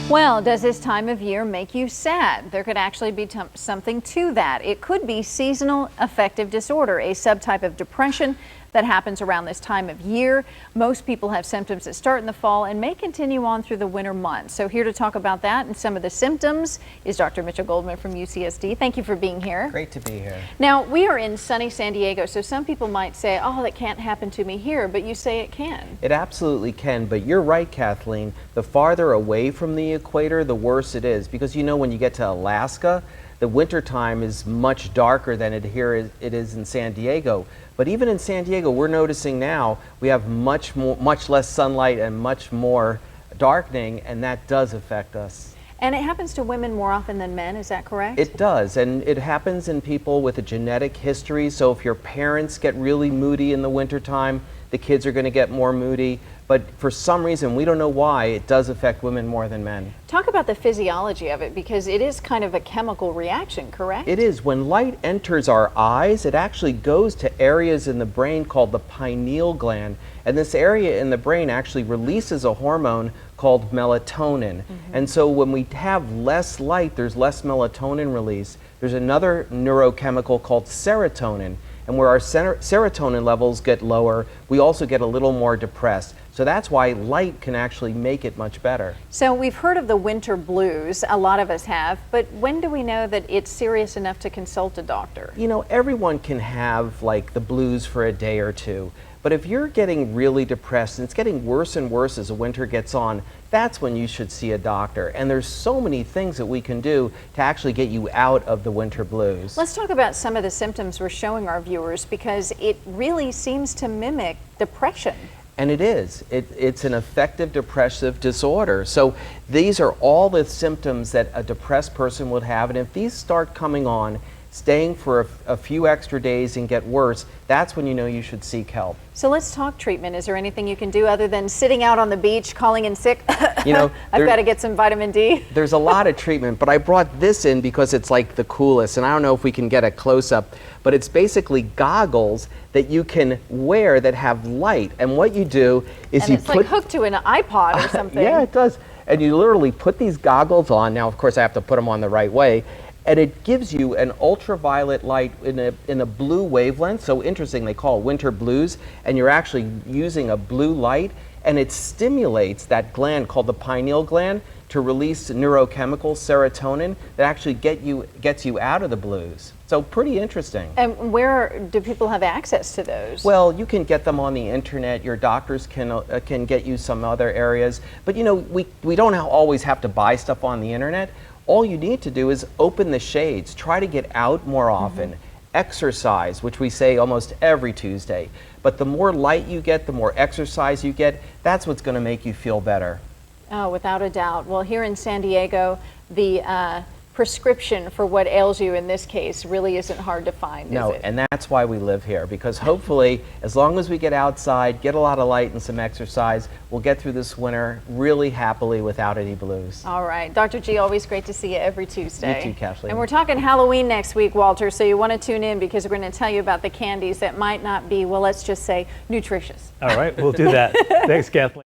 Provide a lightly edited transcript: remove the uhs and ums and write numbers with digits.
Well, does this time of year make you sad? There could actually be something to that. It could be seasonal affective disorder, a subtype of depression that happens around this time of year. Most people have symptoms that start in the fall and may continue on through the winter months. So here to talk about that and some of the symptoms is Dr. Mitchel Goldman from UCSD. Thank you for being here. Great to be here. Now, we are in sunny San Diego, so some people might say, oh, that can't happen to me here, but you say it can. It absolutely can, but you're right, Kathleen. The farther away from the equator, the worse it is, because you know when you get to Alaska, the winter time is much darker than it is in San Diego. But even in San Diego, we're noticing now we have much less sunlight and much more darkening, and that does affect us. And it happens to women more often than men, is that correct? It does, and it happens in people with a genetic history. So if your parents get really moody in the wintertime, the kids are going to get more moody. But for some reason, we don't know why, it does affect women more than men. Talk about the physiology of it, because it is kind of a chemical reaction, correct? It is. When light enters our eyes, it actually goes to areas in the brain called the pineal gland. And this area in the brain actually releases a hormone called melatonin. And so when we have less light, there's less melatonin release. There's another neurochemical called serotonin. And where our serotonin levels get lower, we also get a little more depressed. So that's why light can actually make it much better. So we've heard of the winter blues, a lot of us have, but when do we know that it's serious enough to consult a doctor? You know, everyone can have like the blues for a day or two, but if you're getting really depressed and it's getting worse and worse as the winter gets on, that's when you should see a doctor. And there's so many things that we can do to actually get you out of the winter blues. Let's talk about some of the symptoms we're showing our viewers, because it really seems to mimic depression. And it is. It's an affective depressive disorder. So these are all the symptoms that a depressed person would have. And if these start coming on, staying for a few extra days and get worse, that's when you know you should seek help. So let's talk treatment. Is there anything you can do other than sitting out on the beach, calling in sick? You know, I've got to get some vitamin D. There's a lot of treatment, but I brought this in because it's like the coolest, and I don't know if we can get a close-up, but it's basically goggles that you can wear that have light. And what you do is and you it's like hooked to an iPod or something. Yeah, it does. And you literally put these goggles on. Now, of course, I have to put them on the right way. And it gives you an ultraviolet light in a blue wavelength. So interesting, they call it winter blues. And you're actually using a blue light, and it stimulates that gland called the pineal gland to release neurochemical serotonin that actually gets you out of the blues. So pretty interesting. And where do people have access to those? Well, you can get them on the internet. Your doctors can get you some other areas. But you know, we don't always have to buy stuff on the internet. All you need to do is open the shades, try to get out more often, exercise, which we say almost every Tuesday. But the more light you get, the more exercise you get, that's what's going to make you feel better. Oh, without a doubt. Well, here in San Diego, the prescription for what ails you in this case really isn't hard to find, No, is it? and that's why we live here, because hopefully, as long as we get outside, get a lot of light and some exercise, we'll get through this winter really happily without any blues. All right. Dr. G, always great to see you every Tuesday. You too, Kathleen. And we're talking Halloween next week, Walter, so you want to tune in because we're going to tell you about the candies that might not be, well, let's just say, nutritious. All right, we'll do that. Thanks, Kathleen.